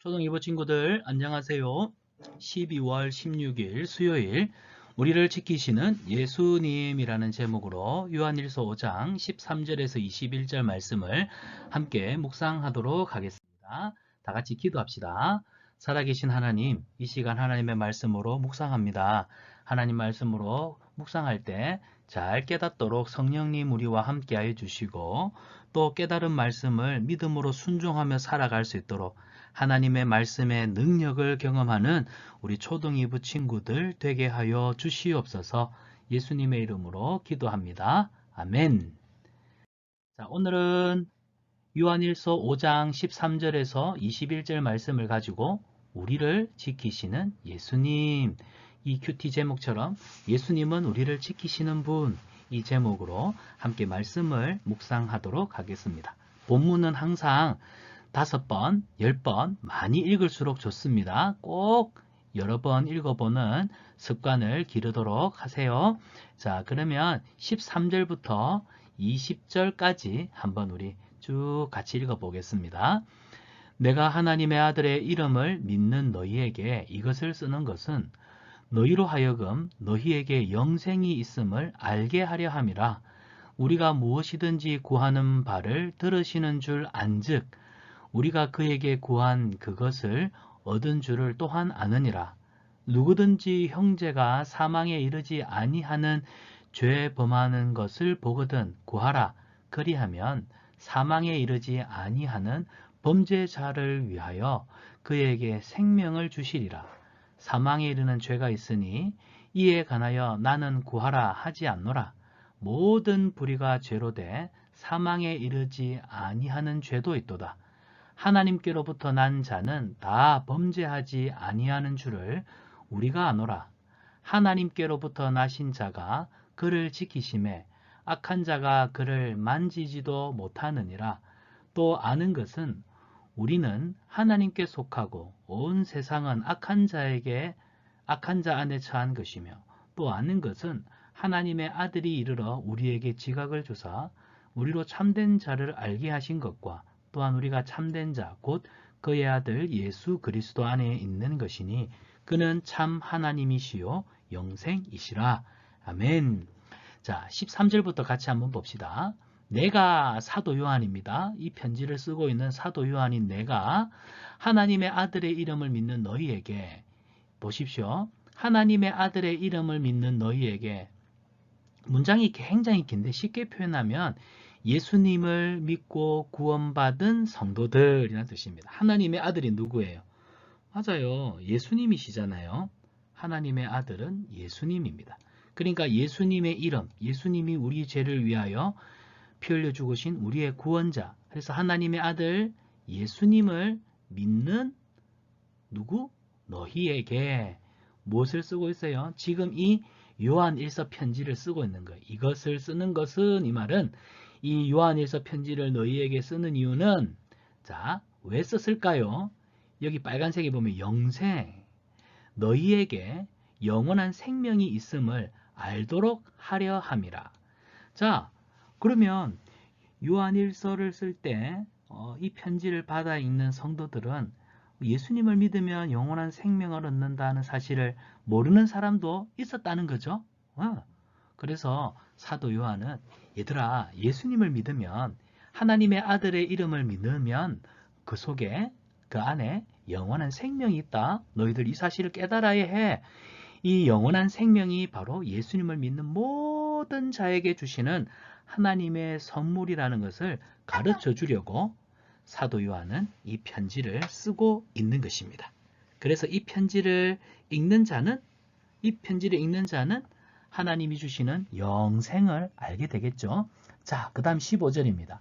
초등 2부 친구들 안녕하세요. 12월 16일 수요일 우리를 지키시는 예수님이라는 제목으로 요한일서 5장 13절에서 21절 말씀을 함께 묵상하도록 하겠습니다. 다 같이 기도합시다. 살아계신 하나님, 이 시간 하나님의 말씀으로 묵상합니다. 하나님 말씀으로 묵상할 때 잘 깨닫도록 성령님 우리와 함께하여 주시고 또 깨달은 말씀을 믿음으로 순종하며 살아갈 수 있도록 하나님의 말씀의 능력을 경험하는 우리 초등 2부 친구들 되게 하여 주시옵소서. 예수님의 이름으로 기도합니다. 아멘. 자, 오늘은 요한일서 5장 13절에서 21절 말씀을 가지고 우리를 지키시는 예수님, 이 큐티 제목처럼 예수님은 우리를 지키시는 분, 이 제목으로 함께 말씀을 묵상하도록 하겠습니다. 본문은 항상 5번, 10번 많이 읽을수록 좋습니다. 꼭 여러 번 읽어보는 습관을 기르도록 하세요. 자, 그러면 13절부터 20절까지 한번 우리 쭉 같이 읽어보겠습니다. 내가 하나님의 아들의 이름을 믿는 너희에게 이것을 쓰는 것은 너희로 하여금 너희에게 영생이 있음을 알게 하려 함이라. 우리가 무엇이든지 구하는 바를 들으시는 줄 안즉 우리가 그에게 구한 그것을 얻은 줄을 또한 아느니라. 누구든지 형제가 사망에 이르지 아니하는 죄 범하는 것을 보거든 구하라. 그리하면 사망에 이르지 아니하는 범죄자를 위하여 그에게 생명을 주시리라. 사망에 이르는 죄가 있으니 이에 관하여 나는 구하라 하지 않노라. 모든 불의가 죄로 돼 사망에 이르지 아니하는 죄도 있도다. 하나님께로부터 난 자는 다 범죄하지 아니하는 줄을 우리가 아노라. 하나님께로부터 나신 자가 그를 지키심에 악한 자가 그를 만지지도 못하느니라. 또 아는 것은 우리는 하나님께 속하고 온 세상은 악한 자 안에 처한 것이며 또 아는 것은 하나님의 아들이 이르러 우리에게 지각을 주사 우리로 참된 자를 알게 하신 것과 또한 우리가 참된 자 곧 그의 아들 예수 그리스도 안에 있는 것이니 그는 참 하나님이시요 영생이시라. 아멘. 자, 13절부터 같이 한번 봅시다. 내가 사도 요한입니다. 이 편지를 쓰고 있는 사도 요한인 내가 하나님의 아들의 이름을 믿는 너희에게 보십시오. 하나님의 아들의 이름을 믿는 너희에게 문장이 굉장히 긴데 쉽게 표현하면 예수님을 믿고 구원받은 성도들이라는 뜻입니다. 하나님의 아들이 누구예요? 맞아요. 예수님이시잖아요. 하나님의 아들은 예수님입니다. 그러니까 예수님의 이름, 예수님이 우리 죄를 위하여 피 흘려 죽으신 우리의 구원자. 그래서 하나님의 아들 예수님을 믿는 누구? 너희에게 무엇을 쓰고 있어요? 지금 이 요한 1서 편지를 쓰고 있는 거예요. 이것을 쓰는 것은 이 말은 이 요한 1서 편지를 너희에게 쓰는 이유는 자, 왜 썼을까요? 여기 빨간색에 보면 영생, 너희에게 영원한 생명이 있음을 알도록 하려 함이라. 자, 그러면 요한 1서를 쓸 때 이 편지를 받아 읽는 성도들은 예수님을 믿으면 영원한 생명을 얻는다는 사실을 모르는 사람도 있었다는 거죠. 그래서 사도 요한은 얘들아 예수님을 믿으면 하나님의 아들의 이름을 믿으면 그 속에 그 안에 영원한 생명이 있다. 너희들 이 사실을 깨달아야 해. 이 영원한 생명이 바로 예수님을 믿는 모든 자에게 주시는 하나님의 선물이라는 것을 가르쳐 주려고 사도 요한은 이 편지를 쓰고 있는 것입니다. 그래서 이 편지를 읽는 자는 하나님이 주시는 영생을 알게 되겠죠. 자, 그 다음 15절입니다.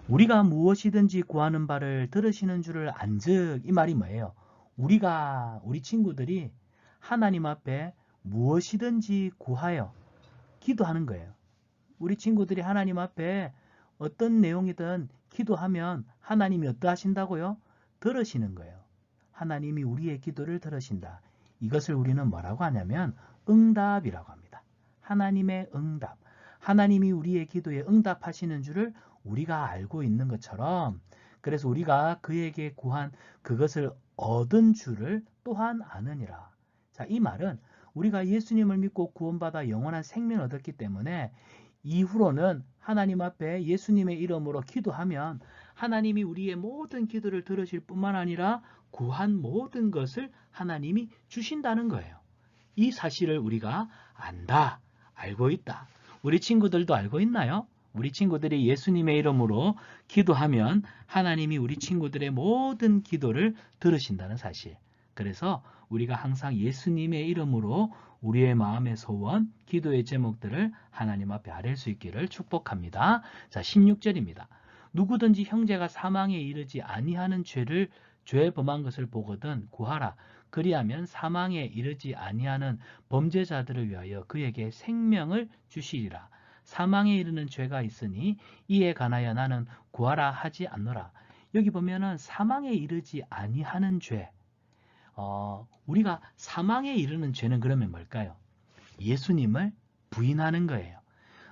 우리가 무엇이든지 구하는 바를 들으시는 줄을 안즉 이 말이 뭐예요? 우리 친구들이 하나님 앞에 무엇이든지 구하여 기도하는 거예요. 우리 친구들이 하나님 앞에 어떤 내용이든 기도하면 하나님이 어떠하신다고요? 들으시는 거예요. 하나님이 우리의 기도를 들으신다. 이것을 우리는 뭐라고 하냐면 응답이라고 합니다. 하나님의 응답. 하나님이 우리의 기도에 응답하시는 줄을 우리가 알고 있는 것처럼 그래서 우리가 그에게 구한 그것을 얻은 줄을 또한 아느니라. 자, 이 말은 우리가 예수님을 믿고 구원받아 영원한 생명을 얻었기 때문에 이후로는 하나님 앞에 예수님의 이름으로 기도하면 하나님이 우리의 모든 기도를 들으실 뿐만 아니라 구한 모든 것을 하나님이 주신다는 거예요. 이 사실을 우리가 안다, 알고 있다. 우리 친구들도 알고 있나요? 우리 친구들이 예수님의 이름으로 기도하면 하나님이 우리 친구들의 모든 기도를 들으신다는 사실. 그래서 우리가 항상 예수님의 이름으로 우리의 마음의 소원, 기도의 제목들을 하나님 앞에 아뢰 수 있기를 축복합니다. 자, 16절입니다. 누구든지 형제가 사망에 이르지 아니하는 죄 범한 것을 보거든 구하라. 그리하면 사망에 이르지 아니하는 범죄자들을 위하여 그에게 생명을 주시리라. 사망에 이르는 죄가 있으니 이에 관하여 나는 구하라 하지 않노라. 여기 보면은 사망에 이르지 아니하는 죄. 우리가 사망에 이르는 죄는 그러면 뭘까요? 예수님을 부인하는 거예요.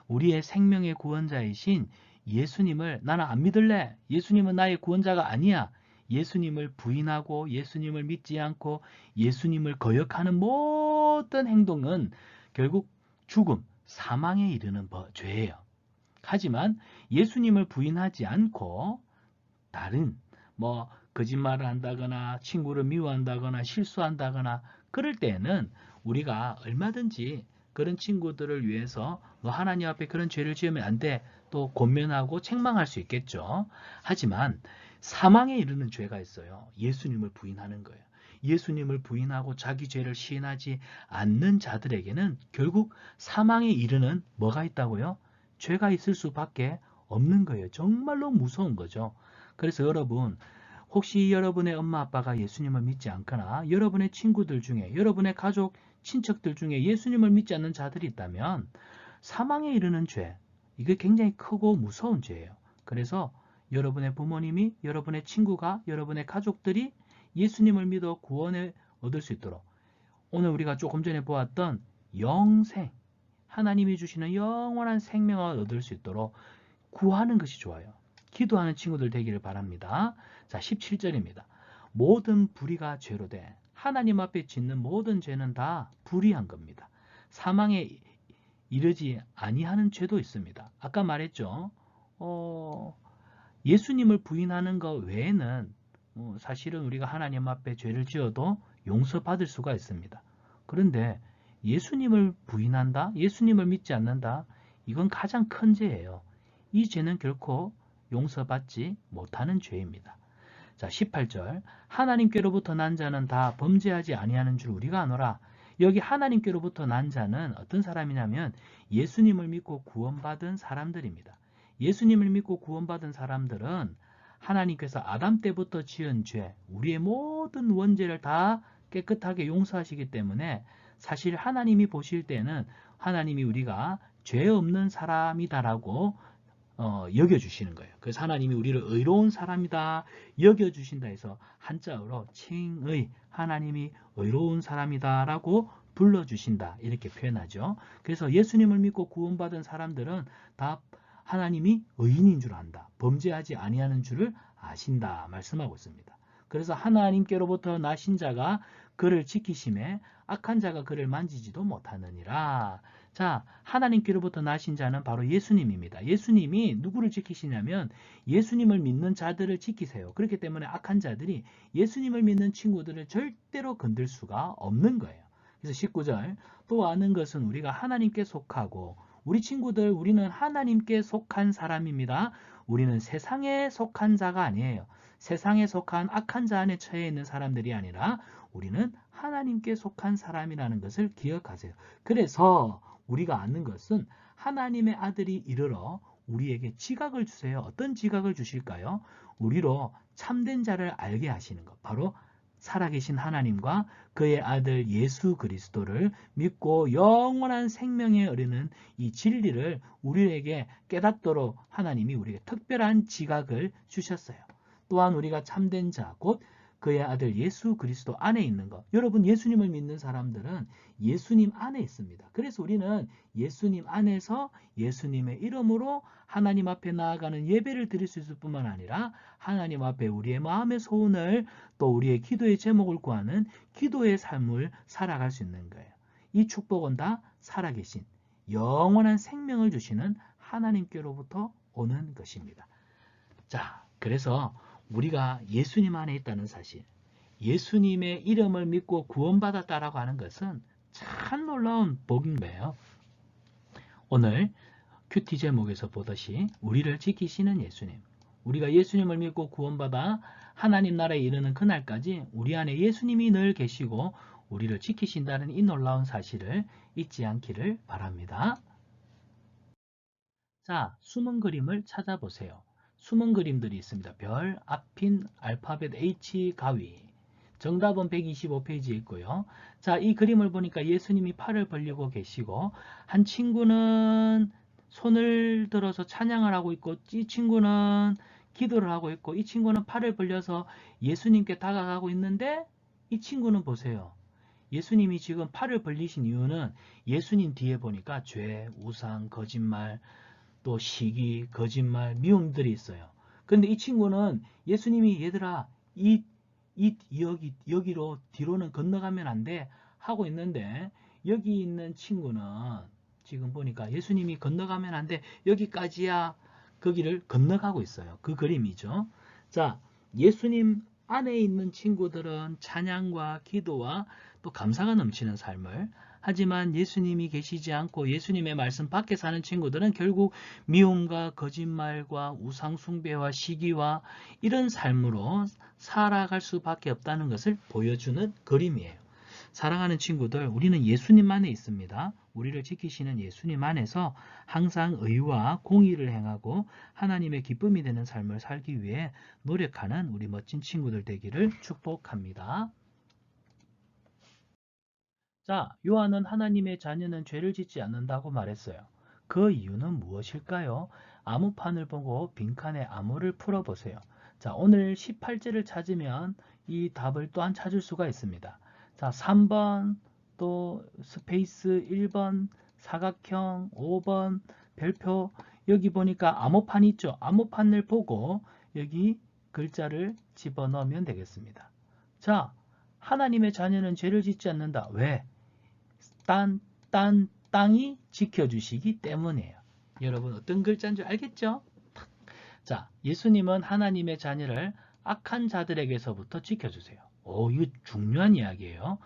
우리의 생명의 구원자이신 예수님을 나는 안 믿을래. 예수님은 나의 구원자가 아니야. 예수님을 부인하고 예수님을 믿지 않고 예수님을 거역하는 모든 행동은 결국 죽음, 사망에 이르는 죄예요. 하지만 예수님을 부인하지 않고 다른 거짓말을 한다거나 친구를 미워한다거나 실수한다거나 그럴 때에는 우리가 얼마든지 그런 친구들을 위해서 너 하나님 앞에 그런 죄를 지으면 안 돼. 또 권면하고 책망할 수 있겠죠. 하지만 사망에 이르는 죄가 있어요. 예수님을 부인하는 거예요. 예수님을 부인하고 자기 죄를 시인하지 않는 자들에게는 결국 사망에 이르는 뭐가 있다고요? 죄가 있을 수밖에 없는 거예요. 정말로 무서운 거죠. 그래서 여러분, 혹시 여러분의 엄마 아빠가 예수님을 믿지 않거나 여러분의 친구들 중에 여러분의 가족, 친척들 중에 예수님을 믿지 않는 자들이 있다면 사망에 이르는 죄, 이게 굉장히 크고 무서운 죄예요. 그래서 여러분의 부모님이, 여러분의 친구가, 여러분의 가족들이 예수님을 믿어 구원을 얻을 수 있도록 오늘 우리가 조금 전에 보았던 영생, 하나님이 주시는 영원한 생명을 얻을 수 있도록 구하는 것이 좋아요. 기도하는 친구들 되기를 바랍니다. 자, 17절입니다. 모든 불의가 죄로 돼. 하나님 앞에 짓는 모든 죄는 다 불의한 겁니다. 사망에 이르지 아니하는 죄도 있습니다. 아까 말했죠. 예수님을 부인하는 것 외에는 사실은 우리가 하나님 앞에 죄를 지어도 용서받을 수가 있습니다. 그런데 예수님을 부인한다? 예수님을 믿지 않는다? 이건 가장 큰 죄예요. 이 죄는 결코 용서받지 못하는 죄입니다. 자, 18절. 하나님께로부터 난 자는 다 범죄하지 아니하는 줄 우리가 아노라. 여기 하나님께로부터 난 자는 어떤 사람이냐면 예수님을 믿고 구원받은 사람들입니다. 예수님을 믿고 구원받은 사람들은 하나님께서 아담 때부터 지은 죄, 우리의 모든 원죄를 다 깨끗하게 용서하시기 때문에 사실 하나님이 보실 때는 하나님이 우리가 죄 없는 사람이다라고 여겨주시는 거예요. 그래서 하나님이 우리를 의로운 사람이다 여겨주신다 해서 한자어로 칭의, 하나님이 의로운 사람이다 라고 불러주신다 이렇게 표현하죠. 그래서 예수님을 믿고 구원받은 사람들은 다 하나님이 의인인 줄 안다. 범죄하지 아니하는 줄을 아신다 말씀하고 있습니다. 그래서 하나님께로부터 나신 자가 그를 지키심에 악한 자가 그를 만지지도 못하느니라. 자, 하나님께로부터 나신 자는 바로 예수님입니다. 예수님이 누구를 지키시냐면 예수님을 믿는 자들을 지키세요. 그렇기 때문에 악한 자들이 예수님을 믿는 친구들을 절대로 건들 수가 없는 거예요. 그래서 19절 또 아는 것은 우리가 하나님께 속하고 우리 친구들 우리는 하나님께 속한 사람입니다. 우리는 세상에 속한 자가 아니에요. 세상에 속한 악한 자 안에 처해 있는 사람들이 아니라 우리는 하나님께 속한 사람이라는 것을 기억하세요. 그래서 우리가 아는 것은 하나님의 아들이 이르러 우리에게 지각을 주세요. 어떤 지각을 주실까요? 우리로 참된 자를 알게 하시는 것. 바로 살아계신 하나님과 그의 아들 예수 그리스도를 믿고 영원한 생명에 이르는 이 진리를 우리에게 깨닫도록 하나님이 우리에게 특별한 지각을 주셨어요. 또한 우리가 참된 자, 곧 그의 아들 예수 그리스도 안에 있는 것. 여러분 예수님을 믿는 사람들은 예수님 안에 있습니다. 그래서 우리는 예수님 안에서 예수님의 이름으로 하나님 앞에 나아가는 예배를 드릴 수 있을 뿐만 아니라 하나님 앞에 우리의 마음의 소원을 또 우리의 기도의 제목을 구하는 기도의 삶을 살아갈 수 있는 거예요. 이 축복은 다 살아계신 영원한 생명을 주시는 하나님께로부터 오는 것입니다. 자, 그래서 우리가 예수님 안에 있다는 사실, 예수님의 이름을 믿고 구원받았다라고 하는 것은 참 놀라운 복인 거예요. 오늘 큐티 제목에서 보듯이 우리를 지키시는 예수님, 우리가 예수님을 믿고 구원받아 하나님 나라에 이르는 그날까지 우리 안에 예수님이 늘 계시고 우리를 지키신다는 이 놀라운 사실을 잊지 않기를 바랍니다. 자, 숨은 그림을 찾아보세요. 숨은 그림들이 있습니다. 별, 앞핀, 알파벳 H, 가위. 정답은 125페이지에 있고요. 자, 이 그림을 보니까 예수님이 팔을 벌리고 계시고 한 친구는 손을 들어서 찬양을 하고 있고 이 친구는 기도를 하고 있고 이 친구는 팔을 벌려서 예수님께 다가가고 있는데 이 친구는 보세요. 예수님이 지금 팔을 벌리신 이유는 예수님 뒤에 보니까 죄, 우상, 거짓말, 또 시기, 거짓말, 미움들이 있어요. 근데 이 친구는 예수님이 얘들아 여기로 뒤로는 건너가면 안 돼 하고 있는데 여기 있는 친구는 지금 보니까 예수님이 건너가면 안 돼 여기까지야 거기를 건너가고 있어요. 그 그림이죠. 자, 예수님 안에 있는 친구들은 찬양과 기도와 또 감사가 넘치는 삶을, 하지만 예수님이 계시지 않고 예수님의 말씀 밖에 사는 친구들은 결국 미움과 거짓말과 우상숭배와 시기와 이런 삶으로 살아갈 수밖에 없다는 것을 보여주는 그림이에요. 사랑하는 친구들, 우리는 예수님 안에 있습니다. 우리를 지키시는 예수님 안에서 항상 의와 공의를 행하고 하나님의 기쁨이 되는 삶을 살기 위해 노력하는 우리 멋진 친구들 되기를 축복합니다. 자, 요한은 하나님의 자녀는 죄를 짓지 않는다고 말했어요. 그 이유는 무엇일까요? 암호판을 보고 빈칸에 암호를 풀어보세요. 자, 오늘 18제를 찾으면 이 답을 또한 찾을 수가 있습니다. 자, 3번, 또 스페이스 1번, 사각형 5번, 별표, 여기 보니까 암호판이 있죠. 암호판을 보고 여기 글자를 집어넣으면 되겠습니다. 자, 하나님의 자녀는 죄를 짓지 않는다. 왜? 땅이 지켜주시기 때문이에요. 여러분 어떤 글자인 줄 알겠죠? 자, 예수님은 하나님의 자녀를 악한 자들에게서부터 지켜주세요. 이거 중요한 이야기예요.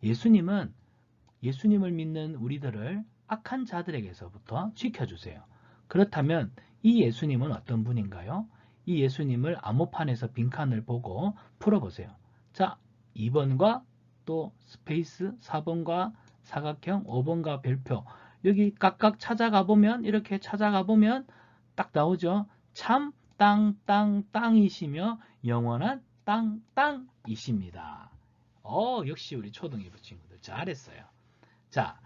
예수님을 믿는 우리들을 악한 자들에게서부터 지켜주세요. 그렇다면 이 예수님은 어떤 분인가요? 이 예수님을 암호판에서 빈칸을 보고 풀어보세요. 자, 2번과 또 스페이스 4번과 사각형 5번과 별표 여기 각각 찾아가 보면 이렇게 찾아가 보면 딱 나오죠. 참 땅이시며 영원한 땅이십니다. 역시 우리 초등일부 친구들 잘했어요. 자,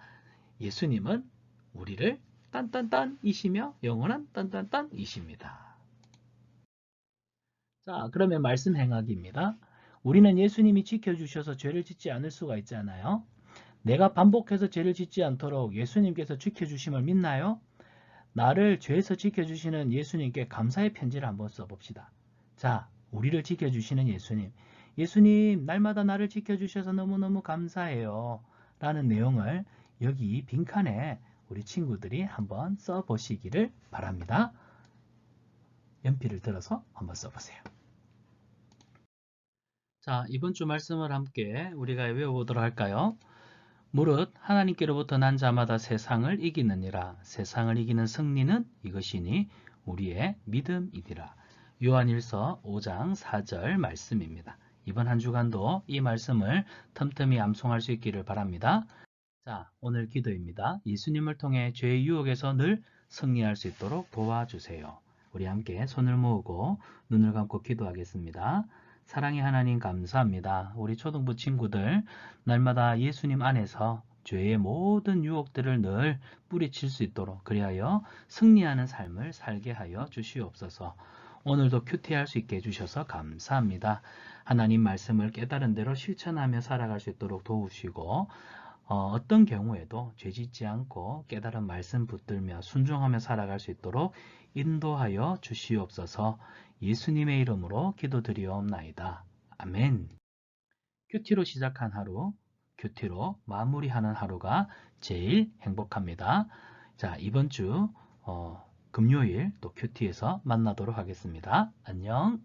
예수님은 우리를 딴딴딴이시며 영원한 딴딴딴이십니다. 자, 그러면 말씀 행하기입니다. 우리는 예수님이 지켜주셔서 죄를 짓지 않을 수가 있잖아요. 내가 반복해서 죄를 짓지 않도록 예수님께서 지켜주심을 믿나요? 나를 죄에서 지켜주시는 예수님께 감사의 편지를 한번 써봅시다. 자, 우리를 지켜주시는 예수님. 예수님, 날마다 나를 지켜주셔서 너무너무 감사해요. 라는 내용을 여기 빈칸에 우리 친구들이 한번 써보시기를 바랍니다. 연필을 들어서 한번 써보세요. 자, 이번 주 말씀을 함께 우리가 외워보도록 할까요? 무릇 하나님께로부터 난 자마다 세상을 이기느니라. 세상을 이기는 승리는 이것이니 우리의 믿음이니라. 요한일서 5장 4절 말씀입니다. 이번 한 주간도 이 말씀을 틈틈이 암송할 수 있기를 바랍니다. 자, 오늘 기도입니다. 예수님을 통해 죄의 유혹에서 늘 승리할 수 있도록 도와주세요. 우리 함께 손을 모으고 눈을 감고 기도하겠습니다. 사랑의 하나님 감사합니다. 우리 초등부 친구들 날마다 예수님 안에서 죄의 모든 유혹들을 늘 뿌리칠 수 있도록 그리하여 승리하는 삶을 살게 하여 주시옵소서. 오늘도 큐티할 수 있게 해주셔서 감사합니다. 하나님 말씀을 깨달은 대로 실천하며 살아갈 수 있도록 도우시고 어떤 경우에도 죄짓지 않고 깨달은 말씀 붙들며 순종하며 살아갈 수 있도록 인도하여 주시옵소서. 예수님의 이름으로 기도드리옵나이다. 아멘. 큐티로 시작한 하루, 큐티로 마무리하는 하루가 제일 행복합니다. 자, 이번 주 금요일 또 큐티에서 만나도록 하겠습니다. 안녕.